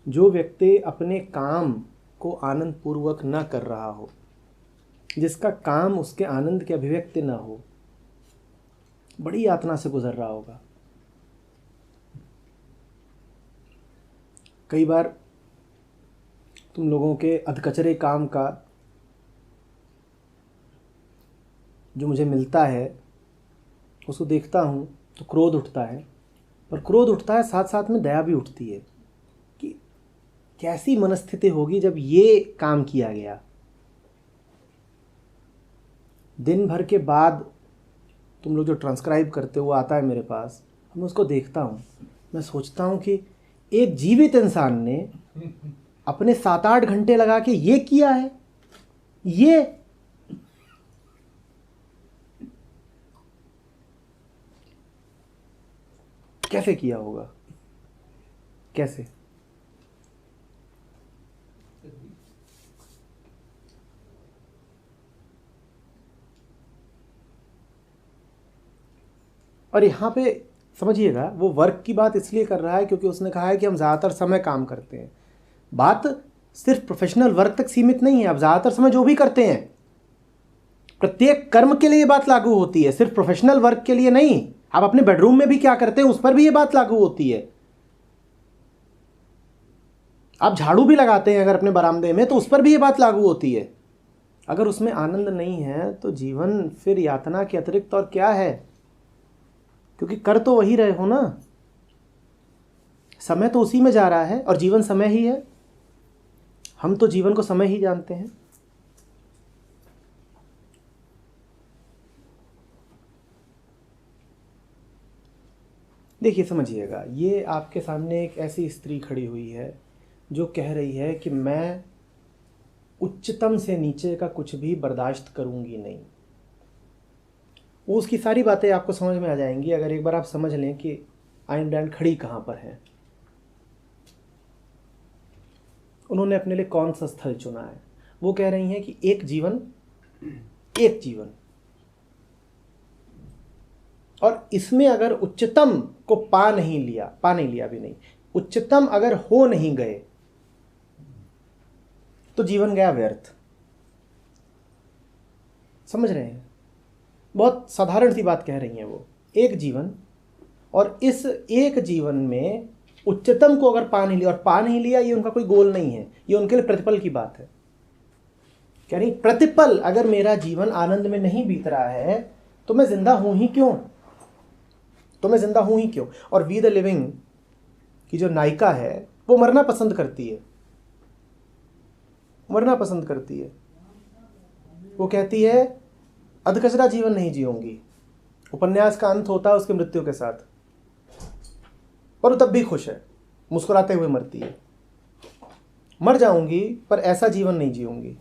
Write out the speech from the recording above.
जो व्यक्ति अपने काम को आनंद पूर्वक न कर रहा हो, जिसका काम उसके आनंद की अभिव्यक्ति न हो, बड़ी यातना से गुजर रहा होगा। कई बार तुम लोगों के अधकचरे काम का जो मुझे मिलता है उसको देखता हूँ तो क्रोध उठता है, पर क्रोध उठता है साथ साथ में दया भी उठती है कि कैसी मनस्थिति होगी जब ये काम किया गया। दिन भर के बाद तुम लोग जो ट्रांसक्राइब करते हो वो आता है मेरे पास, मैं उसको देखता हूँ, मैं सोचता हूँ कि एक जीवित इंसान ने अपने 7-8 घंटे लगा के ये किया है, ये कैसे किया होगा, कैसे? और यहाँ पे समझिएगा, वो वर्क की बात इसलिए कर रहा है क्योंकि उसने कहा है कि हम ज़्यादातर समय काम करते हैं। बात सिर्फ प्रोफेशनल वर्क तक सीमित नहीं है। आप ज़्यादातर समय जो भी करते हैं, प्रत्येक कर्म के लिए ये बात लागू होती है, सिर्फ प्रोफेशनल वर्क के लिए नहीं। आप अपने बेडरूम में भी क्या करते हैं उस पर भी ये बात लागू होती है। आप झाड़ू भी लगाते हैं अगर अपने बरामदे में, तो उस पर भी ये बात लागू होती है। अगर उसमें आनंद नहीं है तो जीवन फिर यातना के अतिरिक्त और क्या है? क्योंकि कर तो वही रहे हो ना, समय तो उसी में जा रहा है और जीवन समय ही है। हम तो जीवन को समय ही जानते हैं। देखिए समझिएगा, ये आपके सामने एक ऐसी स्त्री खड़ी हुई है जो कह रही है कि मैं उच्चतम से नीचे का कुछ भी बर्दाश्त करूंगी नहीं। वो उसकी सारी बातें आपको समझ में आ जाएंगी अगर एक बार आप समझ लें कि आइन रैंड खड़ी कहाँ पर है, उन्होंने अपने लिए कौन सा स्थल चुना है। वो कह रही हैं कि एक जीवन, और इसमें अगर उच्चतम को पा नहीं लिया भी नहीं, उच्चतम अगर हो नहीं गए तो जीवन गया व्यर्थ। समझ रहे हैं? बहुत साधारण सी बात कह रही हैं वो। एक जीवन, और इस एक जीवन में उच्चतम को अगर पा नहीं लिया, ये उनका कोई गोल नहीं है, ये उनके लिए प्रतिपल की बात है। कह रही प्रतिपल अगर मेरा जीवन आनंद में नहीं बीत रहा है तो मैं जिंदा हूं ही क्यों? और वी द लिविंग की जो नायिका है वो मरना पसंद करती है। वो कहती है अधकचरा जीवन नहीं जीऊंगी। उपन्यास का अंत होता है उसकी मृत्यु के साथ, पर वो तब भी खुश है, मुस्कुराते हुए मरती है। मर जाऊंगी पर ऐसा जीवन नहीं जीऊंगी।